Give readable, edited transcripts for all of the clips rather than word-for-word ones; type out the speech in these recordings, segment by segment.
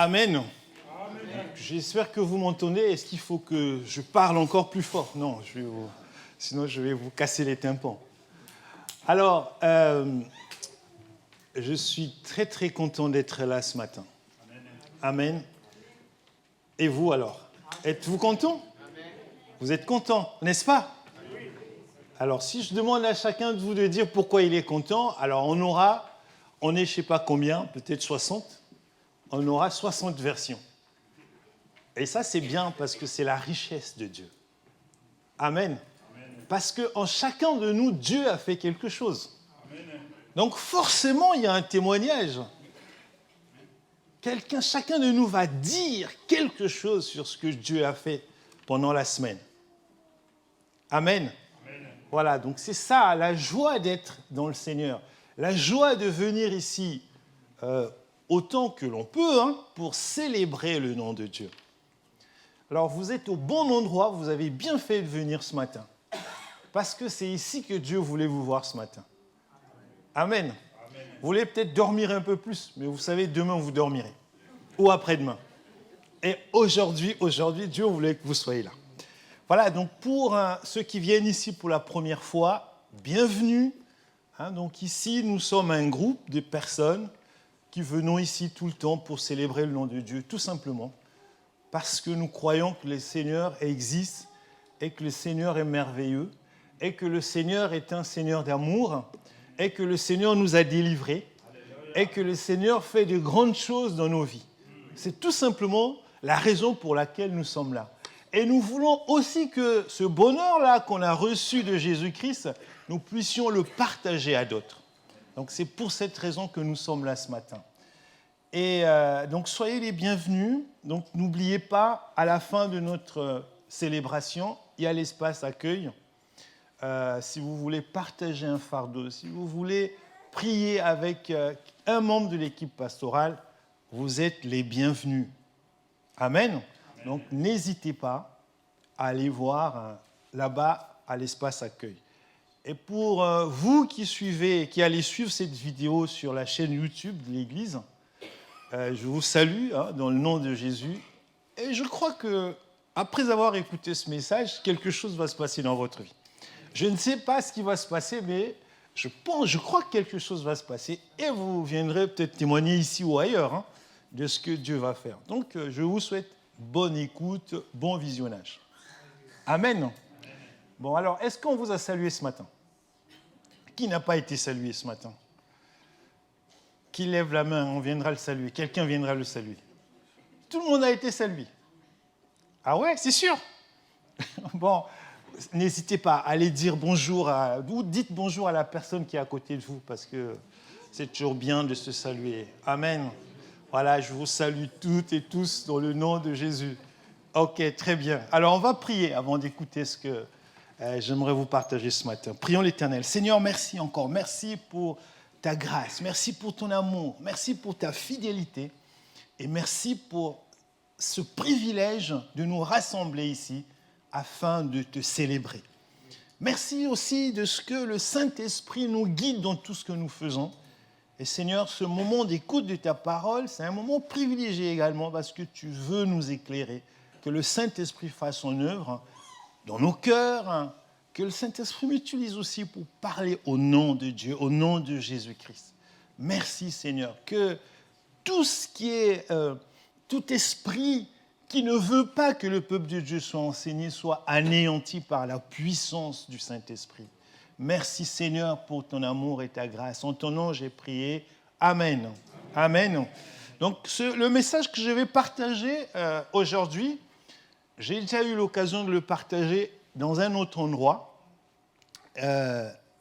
Amen. J'espère que vous m'entendez. Est-ce qu'il faut que je parle encore plus fort? Non, sinon je vais vous casser les tympans. Alors, je suis très très content d'être là ce matin. Amen. Et vous alors? Êtes-vous content? Vous êtes content, n'est-ce pas? Alors, si je demande à chacun de vous de dire pourquoi il est content, alors on est je ne sais pas combien, peut-être 60, on aura 60 versions. Et ça, c'est bien parce que c'est la richesse de Dieu. Amen. Parce qu'en chacun de nous, Dieu a fait quelque chose. Donc forcément, il y a un témoignage. Chacun de nous va dire quelque chose sur ce que Dieu a fait pendant la semaine. Amen. Voilà, donc c'est ça, la joie d'être dans le Seigneur. La joie de venir ici autant que l'on peut pour célébrer le nom de Dieu. Alors, vous êtes au bon endroit, vous avez bien fait de venir ce matin. Parce que c'est ici que Dieu voulait vous voir ce matin. Amen. Vous voulez peut-être dormir un peu plus, mais vous savez, demain, vous dormirez. Ou après-demain. Et aujourd'hui, Dieu voulait que vous soyez là. Voilà, donc pour ceux qui viennent ici pour la première fois, bienvenue. Donc ici, nous sommes un groupe de personnes qui venons ici tout le temps pour célébrer le nom de Dieu, tout simplement. Parce que nous croyons que le Seigneur existe et que le Seigneur est merveilleux et que le Seigneur est un Seigneur d'amour et que le Seigneur nous a délivrés et que le Seigneur fait de grandes choses dans nos vies. C'est tout simplement la raison pour laquelle nous sommes là. Et nous voulons aussi que ce bonheur-là qu'on a reçu de Jésus-Christ, nous puissions le partager à d'autres. Donc c'est pour cette raison que nous sommes là ce matin. Et donc, soyez les bienvenus. Donc, n'oubliez pas, à la fin de notre célébration, il y a l'espace accueil. Si vous voulez partager un fardeau, si vous voulez prier avec un membre de l'équipe pastorale, vous êtes les bienvenus. Amen. Donc, n'hésitez pas à aller voir là-bas à l'espace accueil. Et pour vous qui allez suivre cette vidéo sur la chaîne YouTube de l'Église, je vous salue dans le nom de Jésus. Et je crois que après avoir écouté ce message, quelque chose va se passer dans votre vie. Je ne sais pas ce qui va se passer, mais je crois que quelque chose va se passer. Et vous viendrez peut-être témoigner ici ou ailleurs de ce que Dieu va faire. Donc, je vous souhaite bonne écoute, bon visionnage. Amen. Bon, alors, est-ce qu'on vous a salué ce matin? Qui n'a pas été salué ce matin? Qui lève la main, on viendra le saluer. Quelqu'un viendra le saluer. Tout le monde a été salué. Ah ouais, c'est sûr. Bon, n'hésitez pas à aller dire bonjour ou dites bonjour à la personne qui est à côté de vous, parce que c'est toujours bien de se saluer. Amen. Voilà, je vous salue toutes et tous dans le nom de Jésus. Ok, très bien. Alors, on va prier avant d'écouter ce que j'aimerais vous partager ce matin. Prions l'Éternel. Seigneur, merci encore. Merci pour ta grâce, merci pour ton amour, merci pour ta fidélité et merci pour ce privilège de nous rassembler ici afin de te célébrer. Merci aussi de ce que le Saint-Esprit nous guide dans tout ce que nous faisons. Et Seigneur, ce moment d'écoute de ta parole, c'est un moment privilégié également parce que tu veux nous éclairer, que le Saint-Esprit fasse son œuvre dans nos cœurs, que le Saint-Esprit m'utilise aussi pour parler au nom de Dieu, au nom de Jésus-Christ. Merci Seigneur, que tout ce qui est, tout esprit qui ne veut pas que le peuple de Dieu soit enseigné, soit anéanti par la puissance du Saint-Esprit. Merci Seigneur pour ton amour et ta grâce. En ton nom, j'ai prié. Amen. Amen. Donc, le message que je vais partager aujourd'hui, j'ai déjà eu l'occasion de le partager dans un autre endroit.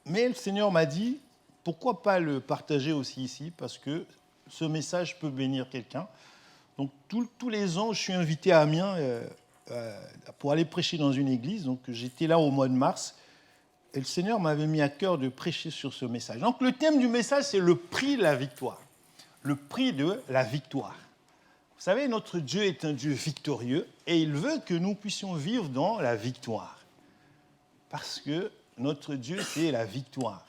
Mais le Seigneur m'a dit, pourquoi pas le partager aussi ici, parce que ce message peut bénir quelqu'un. Donc tous les ans, je suis invité à Amiens pour aller prêcher dans une église. Donc j'étais là au mois de mars, et le Seigneur m'avait mis à cœur de prêcher sur ce message. Donc le thème du message, c'est le prix de la victoire. Le prix de la victoire. Vous savez, notre Dieu est un Dieu victorieux, et il veut que nous puissions vivre dans la victoire. Parce que notre Dieu, c'est la victoire.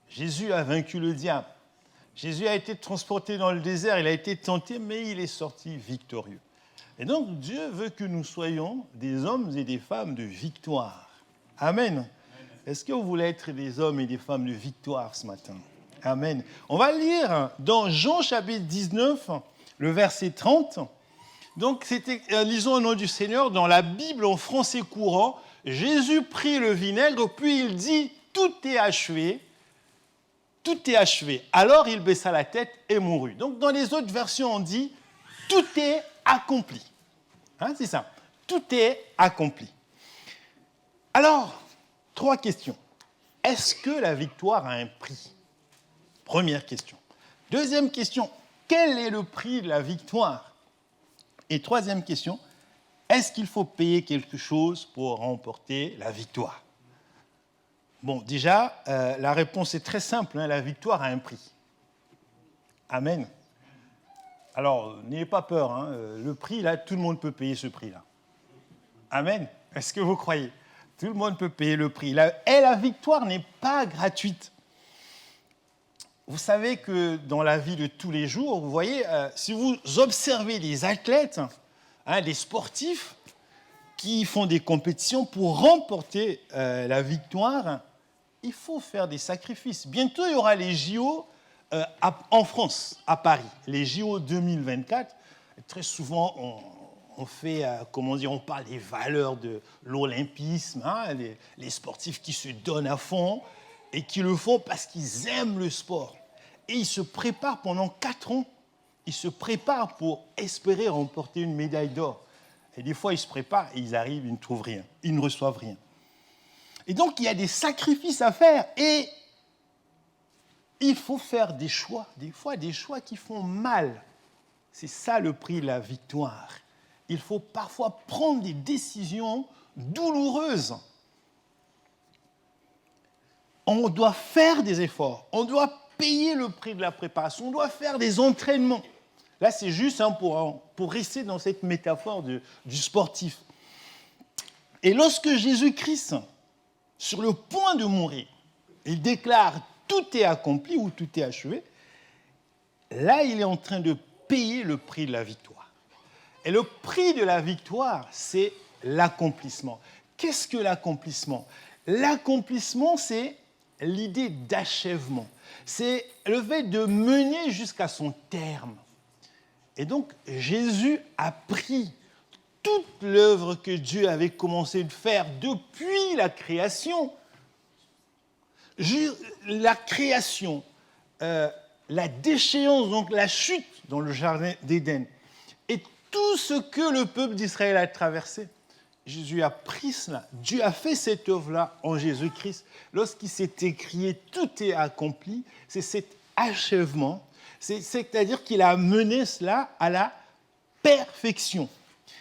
Jésus a vaincu le diable. Jésus a été transporté dans le désert, il a été tenté, mais il est sorti victorieux. Et donc, Dieu veut que nous soyons des hommes et des femmes de victoire. Amen. Est-ce que vous voulez être des hommes et des femmes de victoire ce matin? Amen. On va lire dans Jean chapitre 19, le verset 30. Donc, lisons au nom du Seigneur, dans la Bible en français courant, Jésus prit le vinaigre, puis il dit, tout est achevé. Tout est achevé. Alors il baissa la tête et mourut. Donc dans les autres versions, on dit, tout est accompli. Hein, c'est ça. Tout est accompli. Alors, 3 questions. Est-ce que la victoire a un prix? Première question. Deuxième question, quel est le prix de la victoire? Et troisième question, est-ce qu'il faut payer quelque chose pour remporter la victoire? Bon, déjà, la réponse est très simple, hein, la victoire a un prix. Amen. Alors, n'ayez pas peur, hein, le prix, là, tout le monde peut payer ce prix-là. Amen. Est-ce que vous croyez? Tout le monde peut payer le prix. Et la victoire n'est pas gratuite. Vous savez que dans la vie de tous les jours, vous voyez, si vous observez des athlètes, hein, des sportifs qui font des compétitions pour remporter la victoire, il faut faire des sacrifices. Bientôt, il y aura les JO en France, à Paris, les JO 2024. Très souvent, on fait, on parle des valeurs de l'olympisme, hein, les sportifs qui se donnent à fond et qui le font parce qu'ils aiment le sport. Et ils se préparent pendant 4 ans. Ils se préparent pour espérer remporter une médaille d'or. Et des fois, ils se préparent et ils arrivent, ils ne trouvent rien. Ils ne reçoivent rien. Et donc, il y a des sacrifices à faire. Et il faut faire des choix. Des fois, des choix qui font mal. C'est ça le prix de la victoire. Il faut parfois prendre des décisions douloureuses. On doit faire des efforts. On doit payer le prix de la préparation. On doit faire des entraînements. Là, c'est juste hein, pour rester dans cette métaphore du sportif. Et lorsque Jésus-Christ, sur le point de mourir, il déclare « tout est accompli » ou « tout est achevé », là, il est en train de payer le prix de la victoire. Et le prix de la victoire, c'est l'accomplissement. Qu'est-ce que l'accomplissement? L'accomplissement, c'est l'idée d'achèvement. C'est le fait de mener jusqu'à son terme. Et donc, Jésus a pris toute l'œuvre que Dieu avait commencé de faire depuis la création. La création, la déchéance, donc la chute dans le jardin d'Éden, et tout ce que le peuple d'Israël a traversé. Jésus a pris cela. Dieu a fait cette œuvre-là en Jésus-Christ. Lorsqu'il s'est écrié « tout est accompli », c'est cet achèvement. C'est-à-dire qu'il a mené cela à la perfection.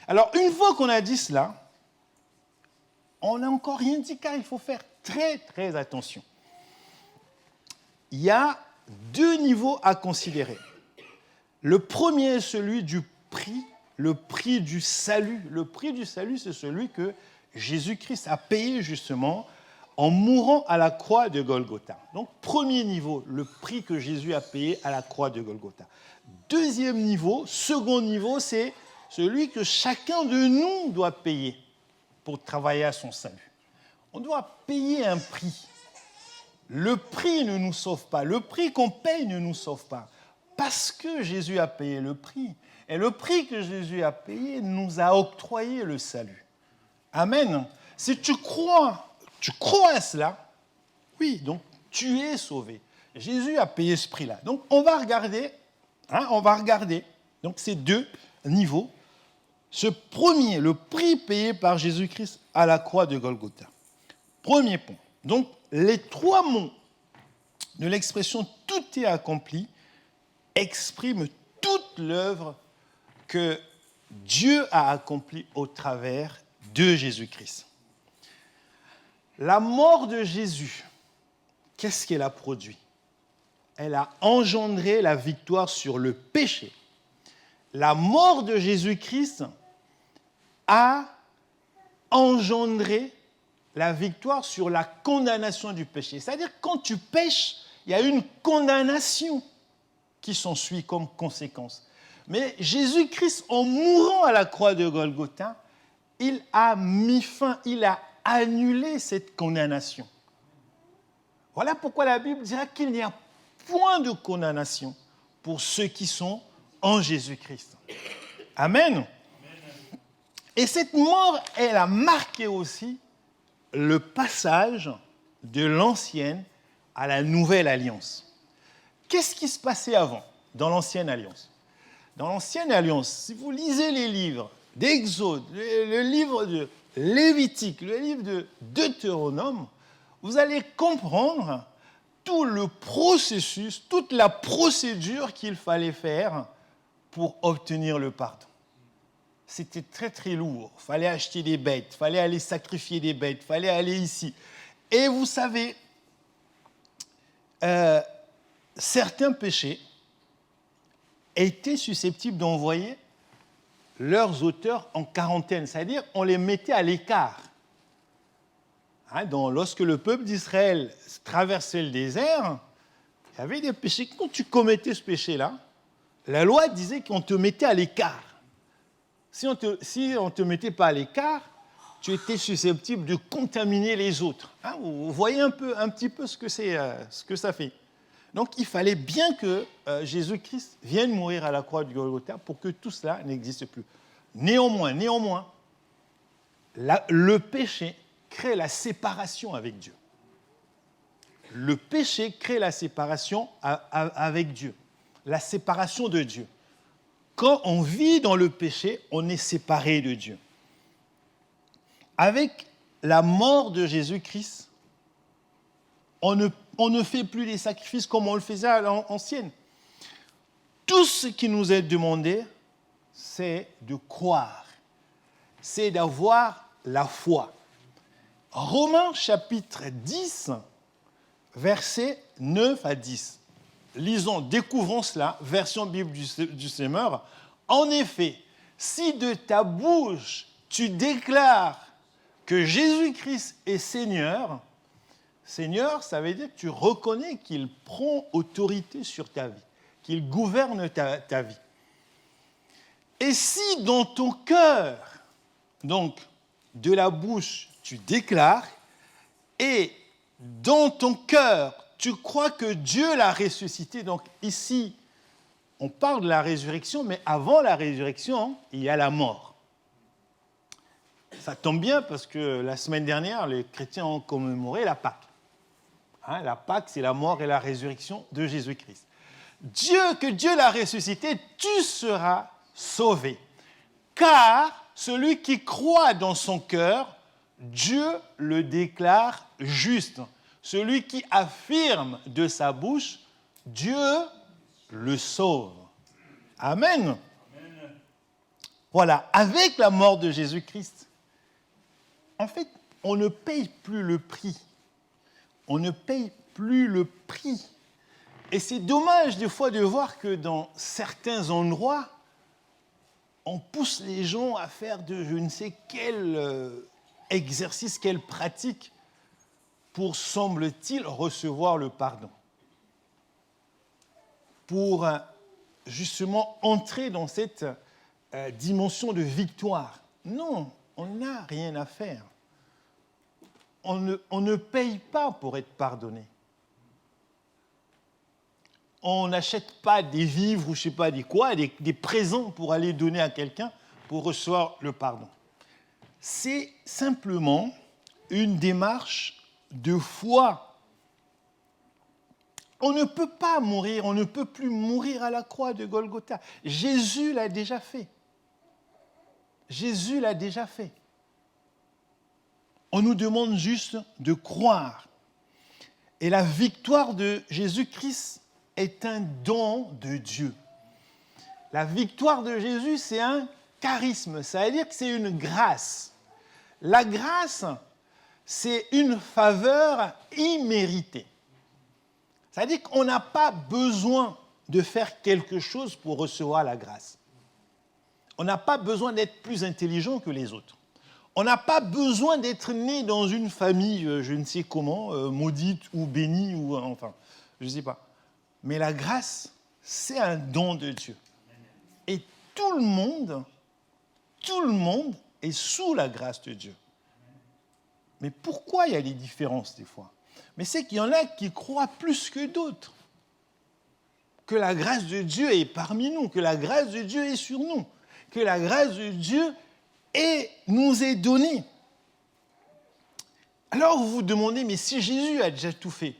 Alors, une fois qu'on a dit cela, on n'a encore rien dit car il faut faire très, très attention. Il y a 2 niveaux à considérer. Le premier est celui du prix, le prix du salut. Le prix du salut, c'est celui que Jésus-Christ a payé justement en mourant à la croix de Golgotha. Donc, premier niveau, le prix que Jésus a payé à la croix de Golgotha. Deuxième niveau, second niveau, c'est celui que chacun de nous doit payer pour travailler à son salut. On doit payer un prix. Le prix ne nous sauve pas. Le prix qu'on paye ne nous sauve pas. Parce que Jésus a payé le prix. Et le prix que Jésus a payé nous a octroyé le salut. Amen. Si tu crois à cela, oui, donc tu es sauvé. Jésus a payé ce prix-là. Donc on va regarder, donc ces 2 niveaux. Ce premier, le prix payé par Jésus-Christ à la croix de Golgotha. Premier point. Donc les 3 mots de l'expression « tout est accompli » expriment toute l'œuvre que Dieu a accomplie au travers de Jésus-Christ. La mort de Jésus, qu'est-ce qu'elle a produit? Elle a engendré la victoire sur le péché. La mort de Jésus-Christ a engendré la victoire sur la condamnation du péché. C'est-à-dire que quand tu pêches, il y a une condamnation. qui s'ensuit comme conséquence. Mais Jésus-Christ, en mourant à la croix de Golgotha, il a mis fin, il a annulé cette condamnation. Voilà pourquoi la Bible dira qu'il n'y a point de condamnation pour ceux qui sont en Jésus-Christ. Amen. Et cette mort, elle a marqué aussi le passage de l'ancienne à la nouvelle alliance. Qu'est-ce qui se passait avant, dans l'ancienne alliance? Dans l'ancienne alliance, si vous lisez les livres d'Exode, le livre de Lévitique, le livre de Deutéronome, vous allez comprendre tout le processus, toute la procédure qu'il fallait faire pour obtenir le pardon. C'était très très lourd. Il fallait acheter des bêtes, il fallait aller sacrifier des bêtes, il fallait aller ici. Et vous savez, certains péchés étaient susceptibles d'envoyer leurs auteurs en quarantaine, c'est-à-dire on les mettait à l'écart. Lorsque le peuple d'Israël traversait le désert, il y avait des péchés. Quand tu commettais ce péché-là, la loi disait qu'on te mettait à l'écart. Si on ne te mettait pas à l'écart, tu étais susceptible de contaminer les autres. Vous voyez un petit peu ce que ça fait. Donc il fallait bien que Jésus-Christ vienne mourir à la croix du Golgotha pour que tout cela n'existe plus. Néanmoins, le péché crée la séparation avec Dieu. Le péché crée la séparation avec Dieu, la séparation de Dieu. Quand on vit dans le péché, on est séparé de Dieu. Avec la mort de Jésus-Christ, on ne fait plus les sacrifices comme on le faisait à l'ancienne. Tout ce qui nous est demandé, c'est de croire, c'est d'avoir la foi. Romains chapitre 10, versets 9 à 10. Lisons, découvrons cela, version Bible du Semeur. En effet, si de ta bouche tu déclares que Jésus-Christ est Seigneur, Seigneur, ça veut dire que tu reconnais qu'il prend autorité sur ta vie, qu'il gouverne ta vie. Et si dans ton cœur, donc de la bouche, tu déclares, et dans ton cœur, tu crois que Dieu l'a ressuscité. Donc ici, on parle de la résurrection, mais avant la résurrection, il y a la mort. Ça tombe bien parce que la semaine dernière, les chrétiens ont commémoré la Pâque. La Pâque, c'est la mort et la résurrection de Jésus-Christ. Que Dieu l'a ressuscité, tu seras sauvé. Car celui qui croit dans son cœur, Dieu le déclare juste. Celui qui affirme de sa bouche, Dieu le sauve. Amen. Amen. Voilà, avec la mort de Jésus-Christ, en fait, on ne paye plus le prix. On ne paye plus le prix. Et c'est dommage des fois de voir que dans certains endroits, on pousse les gens à faire de je ne sais quel exercice, quelle pratique pour, semble-t-il, recevoir le pardon. Pour justement entrer dans cette dimension de victoire. Non, on n'a rien à faire. On ne paye pas pour être pardonné. On n'achète pas des vivres ou je ne sais pas des quoi, des présents pour aller donner à quelqu'un pour recevoir le pardon. C'est simplement une démarche de foi. On ne peut pas mourir, on ne peut plus mourir à la croix de Golgotha. Jésus l'a déjà fait. Jésus l'a déjà fait. On nous demande juste de croire. Et la victoire de Jésus-Christ est un don de Dieu. La victoire de Jésus, c'est un charisme, ça veut dire que c'est une grâce. La grâce, c'est une faveur imméritée. Ça veut dire qu'on n'a pas besoin de faire quelque chose pour recevoir la grâce. On n'a pas besoin d'être plus intelligent que les autres. On n'a pas besoin d'être né dans une famille, je ne sais comment, maudite ou bénie, ou enfin, je ne sais pas. Mais la grâce, c'est un don de Dieu. Et tout le monde est sous la grâce de Dieu. Mais pourquoi il y a des différences des fois? Mais c'est qu'il y en a qui croient plus que d'autres que la grâce de Dieu est parmi nous, que la grâce de Dieu est sur nous, que la grâce de Dieu nous est donnée. Alors vous vous demandez, mais si Jésus a déjà tout fait,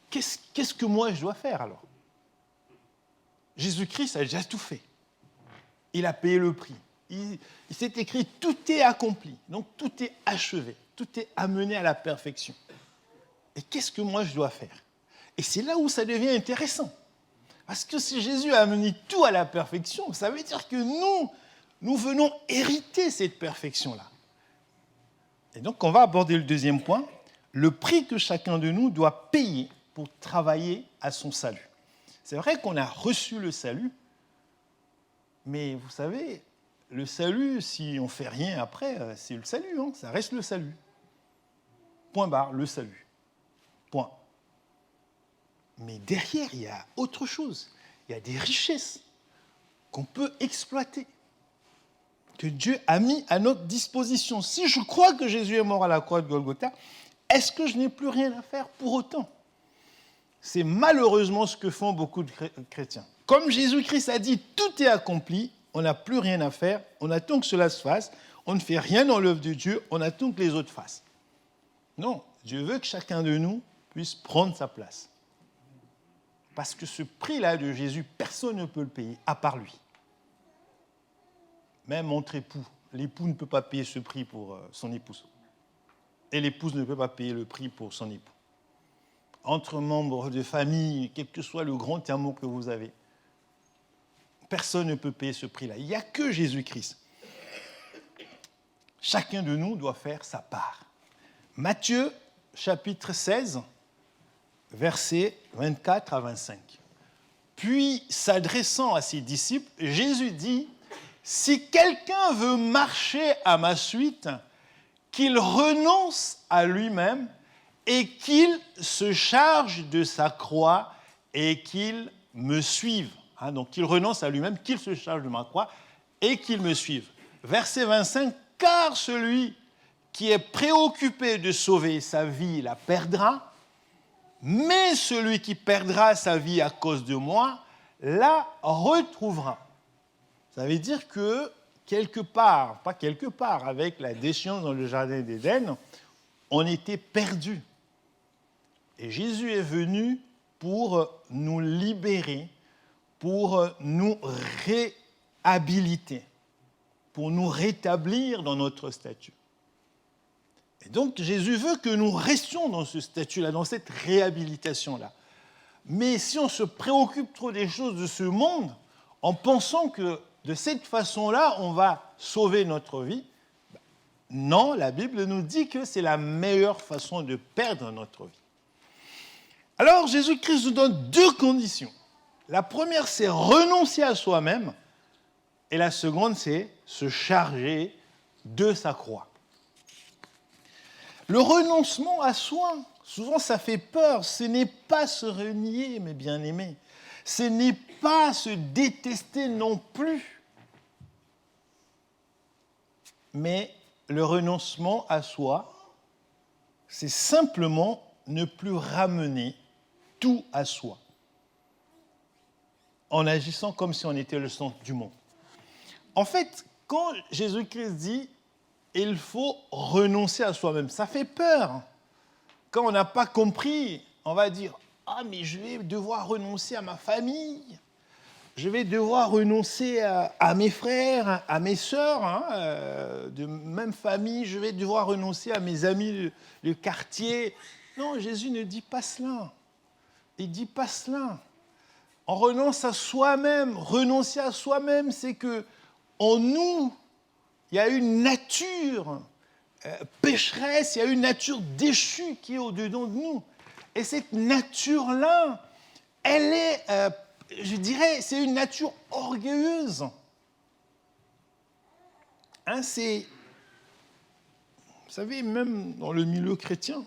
qu'est-ce que moi je dois faire alors? Jésus-Christ a déjà tout fait. Il a payé le prix. Il s'est écrit, tout est accompli. Donc tout est achevé. Tout est amené à la perfection. Et qu'est-ce que moi je dois faire? Et c'est là où ça devient intéressant. Parce que si Jésus a amené tout à la perfection, ça veut dire que nous venons hériter cette perfection-là. Et donc on va aborder le deuxième point, le prix que chacun de nous doit payer pour travailler à son salut. C'est vrai qu'on a reçu le salut, mais vous savez, le salut, si on ne fait rien après, c'est le salut, hein, ça reste le salut. Point barre, le salut. Point. Mais derrière, il y a autre chose. Il y a des richesses qu'on peut exploiter, que Dieu a mis à notre disposition. Si je crois que Jésus est mort à la croix de Golgotha, est-ce que je n'ai plus rien à faire pour autant? C'est malheureusement ce que font beaucoup de chrétiens. Comme Jésus-Christ a dit, tout est accompli, on n'a plus rien à faire, on attend que cela se fasse, on ne fait rien dans l'œuvre de Dieu, on attend que les autres fassent. Non, Dieu veut que chacun de nous puisse prendre sa place. Parce que ce prix-là de Jésus, personne ne peut le payer, à part lui. Même entre époux, l'époux ne peut pas payer ce prix pour son épouse. Et l'épouse ne peut pas payer le prix pour son époux. Entre membres de famille, quel que soit le grand amour que vous avez, personne ne peut payer ce prix-là. Il n'y a que Jésus-Christ. Chacun de nous doit faire sa part. Matthieu, chapitre 16, versets 24 à 25. Puis, s'adressant à ses disciples, Jésus dit, « Si quelqu'un veut marcher à ma suite, qu'il renonce à lui-même et qu'il se charge de sa croix et qu'il me suive. » Donc, qu'il renonce à lui-même, qu'il se charge de ma croix et qu'il me suive. Verset 25, « Car celui qui est préoccupé de sauver sa vie la perdra, mais celui qui perdra sa vie à cause de moi la retrouvera. » Ça veut dire que quelque part, pas quelque part, avec la déchéance dans le jardin d'Éden, on était perdus. Et Jésus est venu pour nous libérer, pour nous réhabiliter, pour nous rétablir dans notre statut. Et donc Jésus veut que nous restions dans ce statut-là, dans cette réhabilitation-là. Mais si on se préoccupe trop des choses de ce monde, en pensant que de cette façon-là, on va sauver notre vie, non, la Bible nous dit que c'est la meilleure façon de perdre notre vie. Alors Jésus-Christ nous donne deux conditions. La première, c'est renoncer à soi-même, et la seconde, c'est se charger de sa croix. Le renoncement à soi, souvent ça fait peur, ce n'est pas se renier, mes bien-aimés. Ce n'est pas se détester non plus. Mais le renoncement à soi, c'est simplement ne plus ramener tout à soi, en agissant comme si on était le centre du monde. En fait, quand Jésus-Christ dit « il faut renoncer à soi-même », ça fait peur. Quand on n'a pas compris, on va dire « ah, mais je vais devoir renoncer à ma famille, je vais devoir renoncer à mes frères, à mes sœurs, de même famille, je vais devoir renoncer à mes amis de quartier. » Non, Jésus ne dit pas cela. Il ne dit pas cela. On renonce à soi-même. Renoncer à soi-même, c'est qu'en nous, il y a une nature pécheresse, il y a une nature déchue qui est au-dedans de nous. Et cette nature-là, elle est, je dirais, c'est une nature orgueilleuse. C'est, vous savez, même dans le milieu chrétien,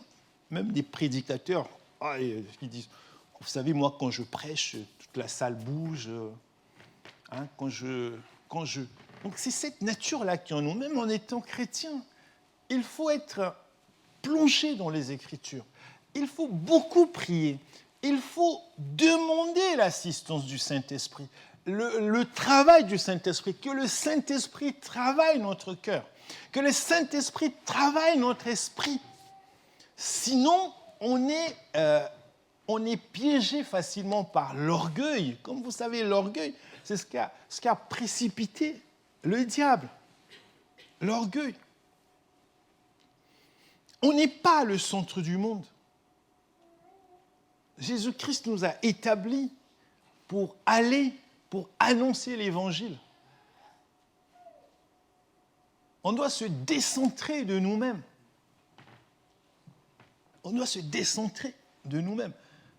même des prédicateurs qui disent Vous savez, moi, quand je prêche, toute la salle bouge. Hein, Donc c'est cette nature-là qui est en nous, même en étant chrétien. Il faut être plongé dans les Écritures. Il faut beaucoup prier. Il faut demander l'assistance du Saint-Esprit, le travail du Saint-Esprit, que le Saint-Esprit travaille notre cœur, que le Saint-Esprit travaille notre esprit. Sinon, on est piégé facilement par l'orgueil. Comme vous savez, l'orgueil, c'est ce qui a précipité le diable. L'orgueil. On n'est pas le centre du monde. Jésus-Christ nous a établis pour annoncer l'Évangile. On doit se décentrer de nous-mêmes. On doit se décentrer de nous-mêmes.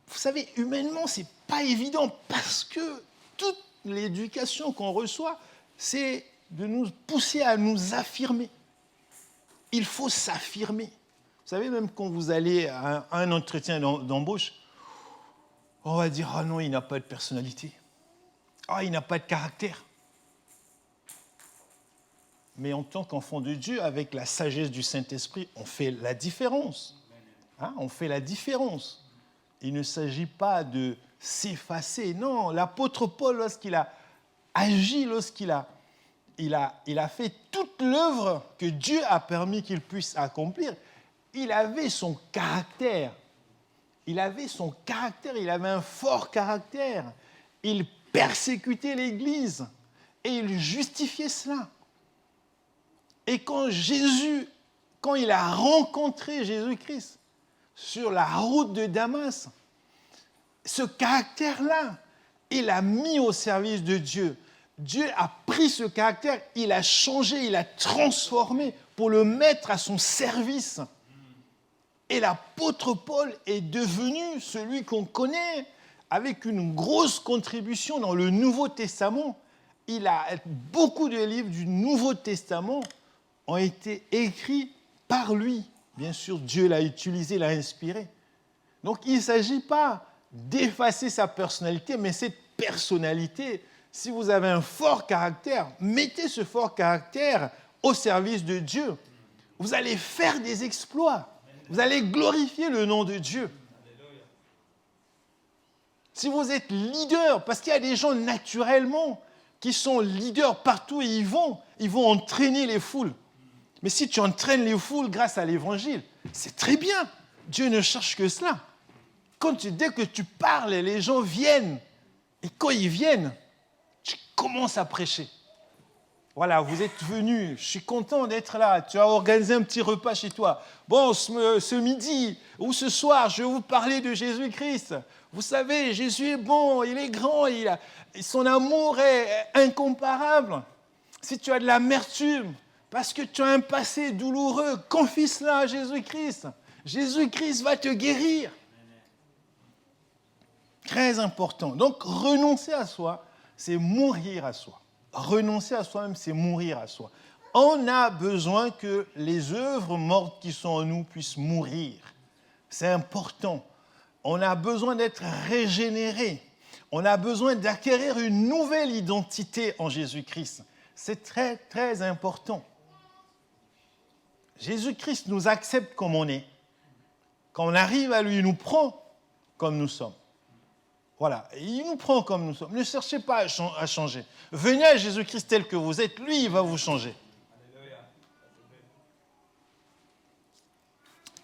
Vous savez, humainement, ce n'est pas évident parce que toute l'éducation qu'on reçoit, c'est de nous pousser à nous affirmer. Il faut s'affirmer. Vous savez, même quand vous allez à un entretien d'embauche, on va dire « Ah non, il n'a pas de personnalité. Ah, il n'a pas de caractère. » Mais en tant qu'enfant de Dieu, avec la sagesse du Saint-Esprit, on fait la différence. Hein, on fait la différence. Il ne s'agit pas de s'effacer. Non, l'apôtre Paul, lorsqu'il a agi, lorsqu'il a fait toute l'œuvre que Dieu a permis qu'il puisse accomplir, il avait son caractère. Il avait un fort caractère. Il persécutait l'Église et il justifiait cela. Et quand il a rencontré Jésus-Christ sur la route de Damas, ce caractère-là, il l'a mis au service de Dieu. Dieu a pris ce caractère, il a changé, il a transformé pour le mettre à son service. Et l'apôtre Paul est devenu celui qu'on connaît avec une grosse contribution dans le Nouveau Testament. Beaucoup de livres du Nouveau Testament ont été écrits par lui. Bien sûr, Dieu l'a utilisé, l'a inspiré. Donc, il ne s'agit pas d'effacer sa personnalité, mais cette personnalité, si vous avez un fort caractère, mettez ce fort caractère au service de Dieu. Vous allez faire des exploits. Vous allez glorifier le nom de Dieu. Si vous êtes leader, parce qu'il y a des gens naturellement qui sont leaders partout et ils vont entraîner les foules. Mais si tu entraînes les foules grâce à l'évangile, c'est très bien. Dieu ne cherche que cela. Dès que tu parles, les gens viennent. Et quand ils viennent, tu commences à prêcher. Voilà, vous êtes venus, je suis content d'être là. Tu as organisé un petit repas chez toi. Bon, ce midi ou ce soir, je vais vous parler de Jésus-Christ. Vous savez, Jésus est bon, il est grand, son amour est incomparable. Si tu as de l'amertume, parce que tu as un passé douloureux, confie cela à Jésus-Christ. Jésus-Christ va te guérir. Très important. Donc, renoncer à soi, c'est mourir à soi. Renoncer à soi-même, c'est mourir à soi. On a besoin que les œuvres mortes qui sont en nous puissent mourir. C'est important. On a besoin d'être régénéré. On a besoin d'acquérir une nouvelle identité en Jésus-Christ. C'est très, très important. Jésus-Christ nous accepte comme on est. Quand on arrive à lui, il nous prend comme nous sommes. Voilà, il nous prend comme nous sommes. Ne cherchez pas à changer. Venez à Jésus-Christ tel que vous êtes, lui, il va vous changer.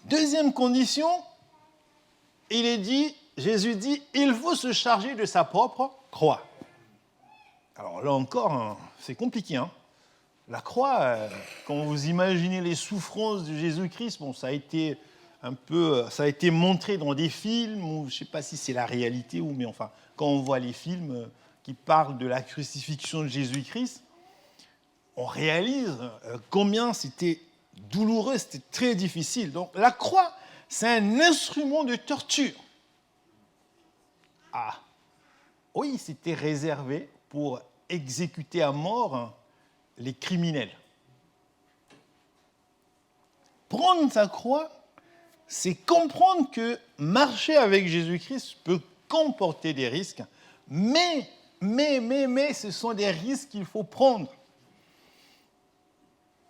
Deuxième condition, Jésus dit, il faut se charger de sa propre croix. Alors là encore, c'est compliqué. La croix, quand vous imaginez les souffrances de Jésus-Christ, bon, ça a été montré dans des films, ou je ne sais pas si c'est la réalité, mais enfin, quand on voit les films qui parlent de la crucifixion de Jésus-Christ, on réalise combien c'était douloureux, c'était très difficile. Donc la croix, c'est un instrument de torture. Ah, oui, c'était réservé pour exécuter à mort les criminels. Prendre sa croix, c'est comprendre que marcher avec Jésus-Christ peut comporter des risques, mais, ce sont des risques qu'il faut prendre.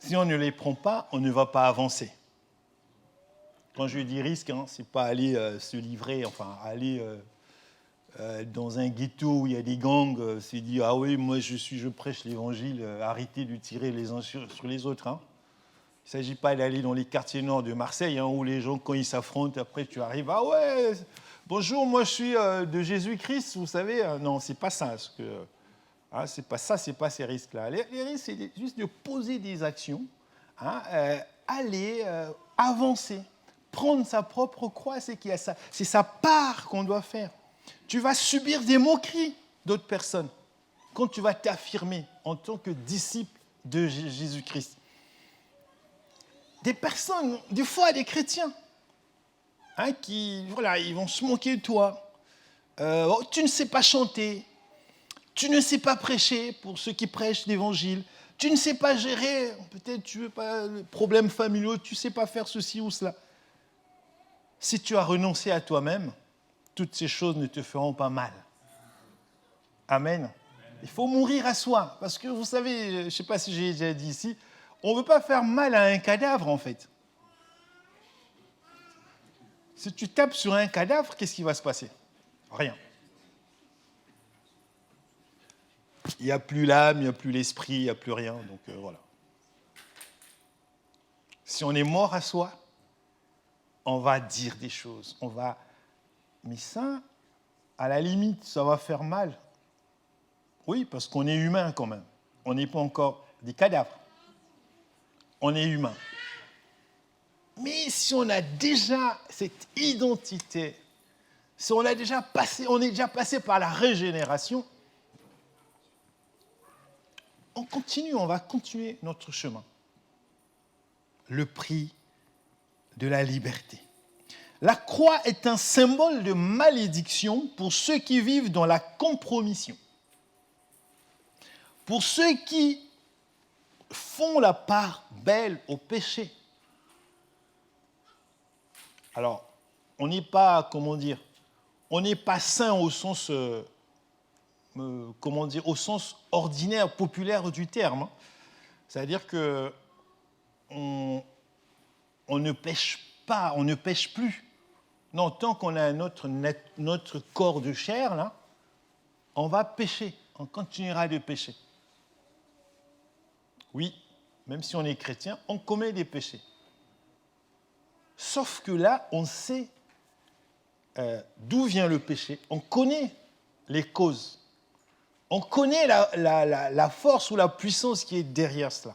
Si on ne les prend pas, on ne va pas avancer. Quand je dis risque, ce n'est pas aller se livrer, aller dans un ghetto où il y a des gangs, c'est dire « Ah oui, moi je prêche l'évangile, arrêtez de tirer les uns sur les autres. » Il ne s'agit pas d'aller dans les quartiers nord de Marseille, où les gens, quand ils s'affrontent, après tu arrives « Ah ouais, bonjour, moi je suis de Jésus-Christ, vous savez. » Non, ce n'est pas ça. C'est pas ça, c'est pas ces risques-là. Les risques, c'est juste de poser des actions, aller avancer, prendre sa propre croix, c'est sa part qu'on doit faire. Tu vas subir des moqueries d'autres personnes quand tu vas t'affirmer en tant que disciple de Jésus-Christ. Des personnes, des fois des chrétiens, ils vont se moquer de toi. Tu ne sais pas chanter. Tu ne sais pas prêcher pour ceux qui prêchent l'évangile. Tu ne sais pas gérer, peut-être tu veux pas le problème familial, tu ne sais pas faire ceci ou cela. Si tu as renoncé à toi-même, toutes ces choses ne te feront pas mal. Amen. Il faut mourir à soi. Parce que vous savez, je ne sais pas si j'ai déjà dit ici, on ne veut pas faire mal à un cadavre en fait. Si tu tapes sur un cadavre, qu'est-ce qui va se passer? Rien. Il n'y a plus l'âme, il n'y a plus l'esprit, il n'y a plus rien. Donc voilà. Si on est mort à soi, on va dire des choses. Mais ça, à la limite, ça va faire mal. Oui, parce qu'on est humain quand même. On n'est pas encore des cadavres. On est humain. Mais si on a déjà cette identité, si on est déjà passé par la régénération, on va continuer notre chemin. Le prix de la liberté. La croix est un symbole de malédiction pour ceux qui vivent dans la compromission. Pour ceux qui font la part belle au péché. Alors, on n'est pas, on n'est pas saint au sens, au sens ordinaire, populaire du terme. C'est-à-dire que on ne pêche pas, on ne pêche plus. Non, tant qu'on a notre corps de chair, là, on va pécher, on continuera de pécher. Oui, même si on est chrétien, on commet des péchés. Sauf que là, on sait d'où vient le péché, on connaît les causes, on connaît la force ou la puissance qui est derrière cela.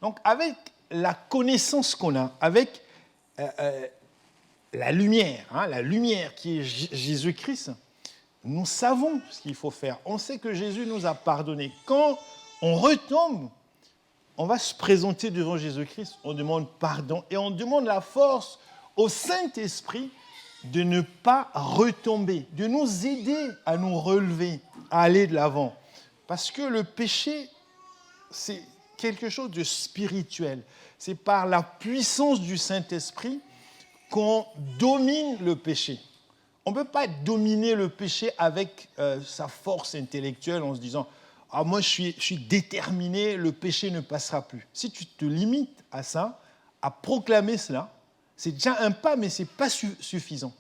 Donc, avec la connaissance qu'on a, avec la lumière qui est Jésus-Christ, nous savons ce qu'il faut faire. On sait que Jésus nous a pardonné. Quand on retombe, on va se présenter devant Jésus-Christ, on demande pardon et on demande la force au Saint-Esprit de ne pas retomber, de nous aider à nous relever, à aller de l'avant. Parce que le péché, c'est quelque chose de spirituel. C'est par la puissance du Saint-Esprit qu'on domine le péché. On ne peut pas dominer le péché avec sa force intellectuelle en se disant « Ah, moi, je suis déterminé, le péché ne passera plus. » Si tu te limites à ça, à proclamer cela, c'est déjà un pas, mais ce n'est pas suffisant.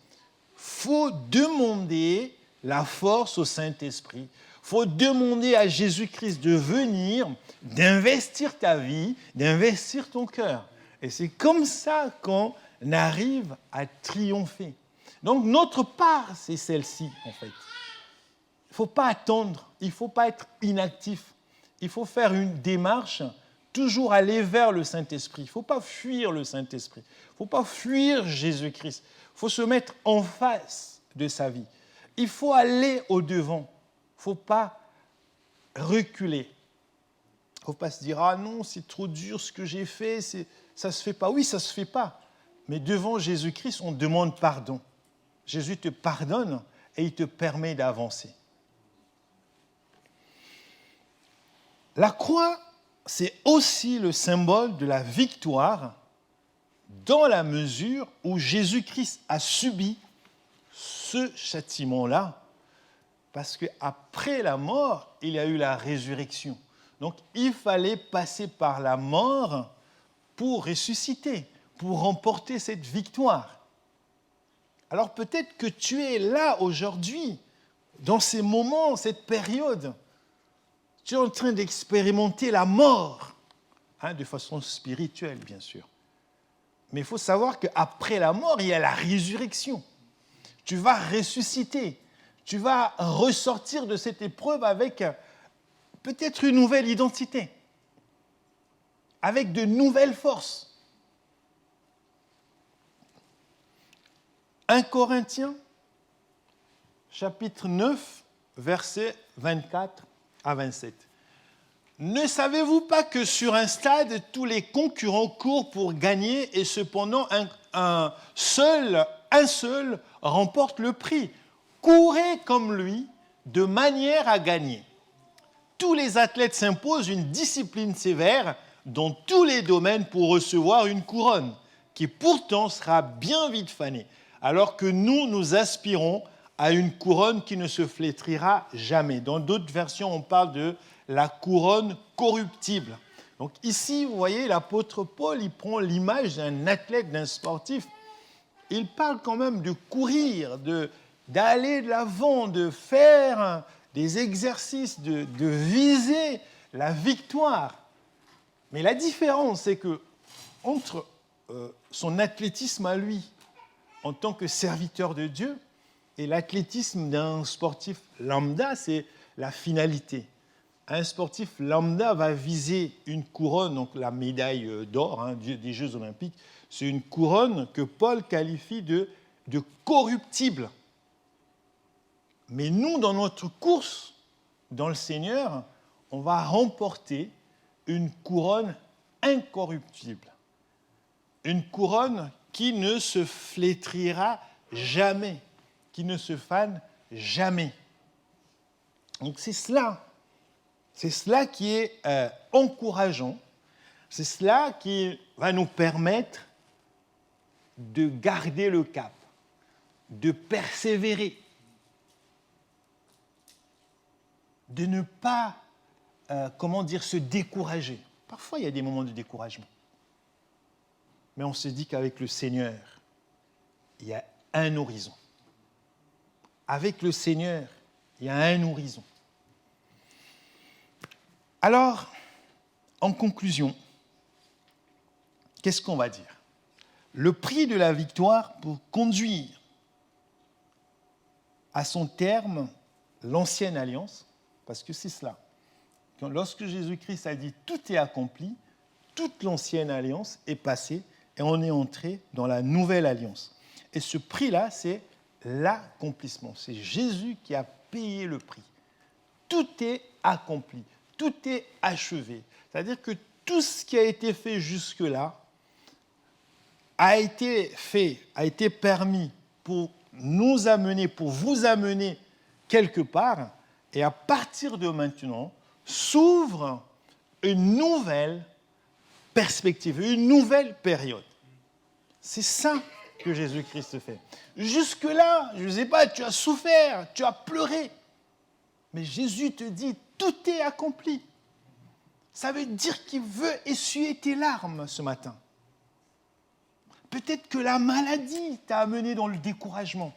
Il faut demander la force au Saint-Esprit. Il faut demander à Jésus-Christ de venir, d'investir ta vie, d'investir ton cœur. Et c'est comme ça qu'on arrive à triompher. Donc notre part, c'est celle-ci, en fait. Il ne faut pas attendre, il ne faut pas être inactif. Il faut faire une démarche, toujours aller vers le Saint-Esprit. Il ne faut pas fuir le Saint-Esprit. Il ne faut pas fuir Jésus-Christ. Il faut se mettre en face de sa vie. Il faut aller au-devant. Il ne faut pas reculer. Il ne faut pas se dire « Ah non, c'est trop dur ce que j'ai fait, ça ne se fait pas. » Oui, ça ne se fait pas. Mais devant Jésus-Christ, on demande pardon. Jésus te pardonne et il te permet d'avancer. La croix, c'est aussi le symbole de la victoire dans la mesure où Jésus-Christ a subi ce châtiment-là Parce qu'après la mort, il y a eu la résurrection. Donc, il fallait passer par la mort pour ressusciter, pour remporter cette victoire. Alors peut-être que tu es là aujourd'hui, dans ces moments, cette période, tu es en train d'expérimenter la mort, de façon spirituelle, bien sûr. Mais il faut savoir qu'après la mort, il y a la résurrection. Tu vas ressusciter, tu vas ressortir de cette épreuve avec peut-être une nouvelle identité, avec de nouvelles forces. 1 Corinthiens, chapitre 9, versets 24 à 27. Ne savez-vous pas que sur un stade, tous les concurrents courent pour gagner et cependant un seul remporte le prix? Courez comme lui de manière à gagner. Tous les athlètes s'imposent une discipline sévère dans tous les domaines pour recevoir une couronne qui pourtant sera bien vite fanée, alors que nous aspirons à une couronne qui ne se flétrira jamais. Dans d'autres versions, on parle de la couronne corruptible. Donc ici, vous voyez, l'apôtre Paul, il prend l'image d'un athlète, d'un sportif. Il parle quand même de courir, d'aller de l'avant, de faire des exercices, de viser la victoire. Mais la différence, c'est que entre son athlétisme à lui, en tant que serviteur de Dieu, et l'athlétisme d'un sportif lambda, c'est la finalité. Un sportif lambda va viser une couronne, donc la médaille d'or des Jeux Olympiques. C'est une couronne que Paul qualifie de corruptible. Mais nous, dans notre course, dans le Seigneur, on va remporter une couronne incorruptible. Une couronne qui ne se flétrira jamais, qui ne se fane jamais. Donc c'est cela qui est encourageant, c'est cela qui va nous permettre de garder le cap, de persévérer, de ne pas, se décourager. Parfois, il y a des moments de découragement. Mais on se dit qu'avec le Seigneur, il y a un horizon. Avec le Seigneur, il y a un horizon. Alors, en conclusion, qu'est-ce qu'on va dire? Le prix de la victoire pour conduire à son terme l'ancienne alliance, parce que c'est cela. Lorsque Jésus-Christ a dit « tout est accompli », toute l'ancienne alliance est passée et on est entré dans la nouvelle alliance. Et ce prix-là, c'est l'accomplissement. C'est Jésus qui a payé le prix. Tout est accompli, tout est achevé. C'est-à-dire que tout ce qui a été fait jusque-là a été permis pour nous amener, pour vous amener quelque part. Et à partir de maintenant, s'ouvre une nouvelle perspective, une nouvelle période. C'est ça que Jésus-Christ fait. Jusque-là, je ne sais pas, tu as souffert, tu as pleuré. Mais Jésus te dit, tout est accompli. Ça veut dire qu'il veut essuyer tes larmes ce matin. Peut-être que la maladie t'a amené dans le découragement.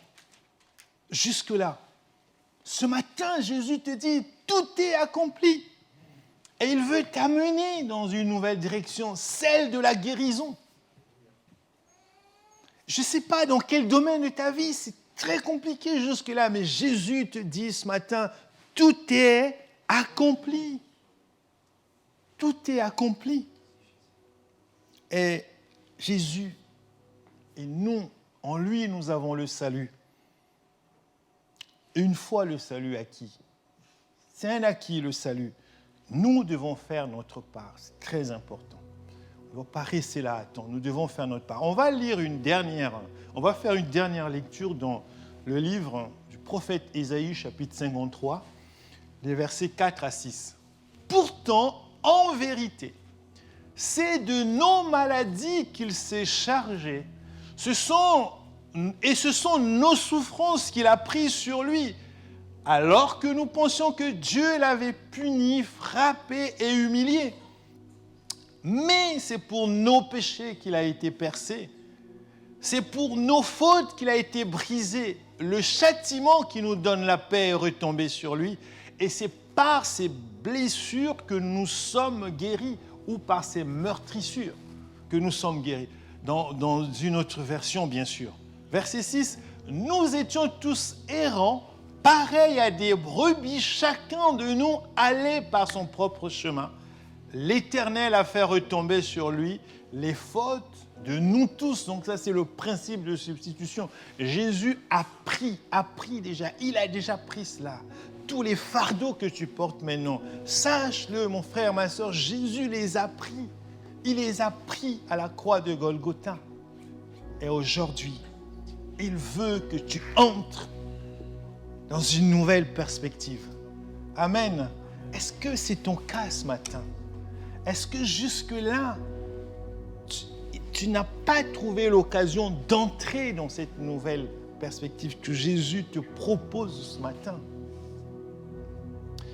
Jusque-là. Ce matin, Jésus te dit, tout est accompli. Et il veut t'amener dans une nouvelle direction, celle de la guérison. Je ne sais pas dans quel domaine de ta vie, c'est très compliqué jusque-là, mais Jésus te dit ce matin, tout est accompli. Tout est accompli. Et Jésus, et nous, en lui, nous avons le salut. Une fois le salut acquis, c'est un acquis le salut, nous devons faire notre part, c'est très important. On ne va pas rester là à attendre, nous devons faire notre part. On va faire une dernière lecture dans le livre du prophète Ésaïe, chapitre 53, les versets 4 à 6. Pourtant, en vérité, c'est de nos maladies qu'il s'est chargé. Ce sont nos souffrances qu'il a prises sur lui. alors que nous pensions que Dieu l'avait puni, frappé et humilié. Mais c'est pour nos péchés qu'il a été percé. C'est pour nos fautes qu'il a été brisé. Le châtiment qui nous donne la paix est retombé sur lui. Et c'est par ses blessures que nous sommes guéris, ou par ses meurtrissures que nous sommes guéris. Dans une autre version, bien sûr. Verset 6, « Nous étions tous errants, pareils à des brebis, chacun de nous allait par son propre chemin. L'Éternel a fait retomber sur lui les fautes de nous tous. » Donc ça, c'est le principe de substitution. Jésus a pris déjà, il a déjà pris cela. Tous les fardeaux que tu portes maintenant, sache-le, mon frère, ma soeur, Jésus les a pris. Il les a pris à la croix de Golgotha. Et aujourd'hui, il veut que tu entres dans une nouvelle perspective. Amen. Est-ce que c'est ton cas ce matin? Est-ce que jusque-là, tu n'as pas trouvé l'occasion d'entrer dans cette nouvelle perspective que Jésus te propose ce matin?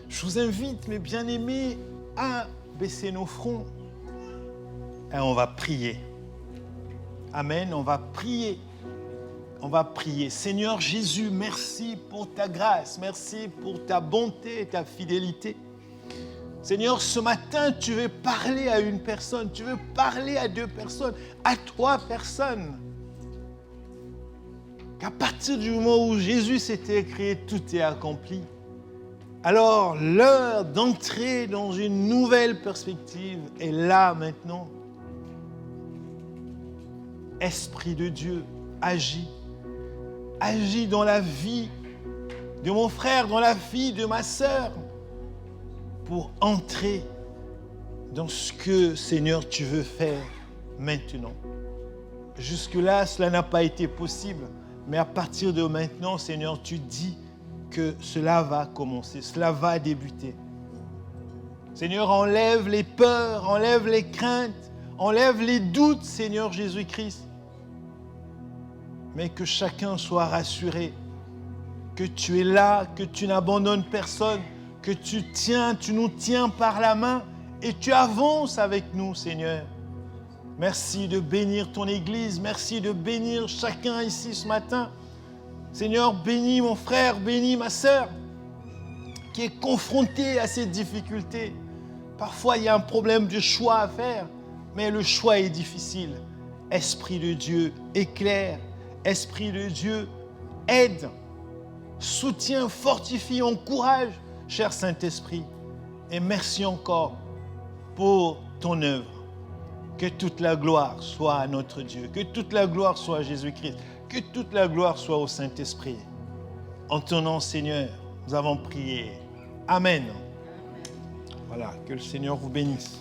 Je vous invite, mes bien-aimés, à baisser nos fronts et on va prier. Amen, on va prier. On va prier. Seigneur Jésus, merci pour ta grâce, merci pour ta bonté et ta fidélité. Seigneur, ce matin, tu veux parler à une personne, tu veux parler à 2 personnes, à 3 personnes. Qu'à partir du moment où Jésus s'était écrit, tout est accompli. Alors, l'heure d'entrer dans une nouvelle perspective est là maintenant. Esprit de Dieu, agis. Agis dans la vie de mon frère, dans la vie de ma sœur, pour entrer dans ce que, Seigneur, tu veux faire maintenant. Jusque-là, cela n'a pas été possible, mais à partir de maintenant, Seigneur, tu dis que cela va commencer, cela va débuter. Seigneur, enlève les peurs, enlève les craintes, enlève les doutes, Seigneur Jésus-Christ. Mais que chacun soit rassuré, que tu es là, que tu n'abandonnes personne, que tu nous tiens par la main et tu avances avec nous, Seigneur. Merci de bénir ton Église, merci de bénir chacun ici ce matin. Seigneur, bénis mon frère, bénis ma sœur qui est confronté à ces difficultés. Parfois, il y a un problème de choix à faire, mais le choix est difficile. Esprit de Dieu, éclaire. Esprit de Dieu, aide, soutient, fortifie, encourage, cher Saint-Esprit. Et merci encore pour ton œuvre. Que toute la gloire soit à notre Dieu, que toute la gloire soit à Jésus-Christ, que toute la gloire soit au Saint-Esprit. En ton nom, Seigneur, nous avons prié. Amen. Voilà, que le Seigneur vous bénisse.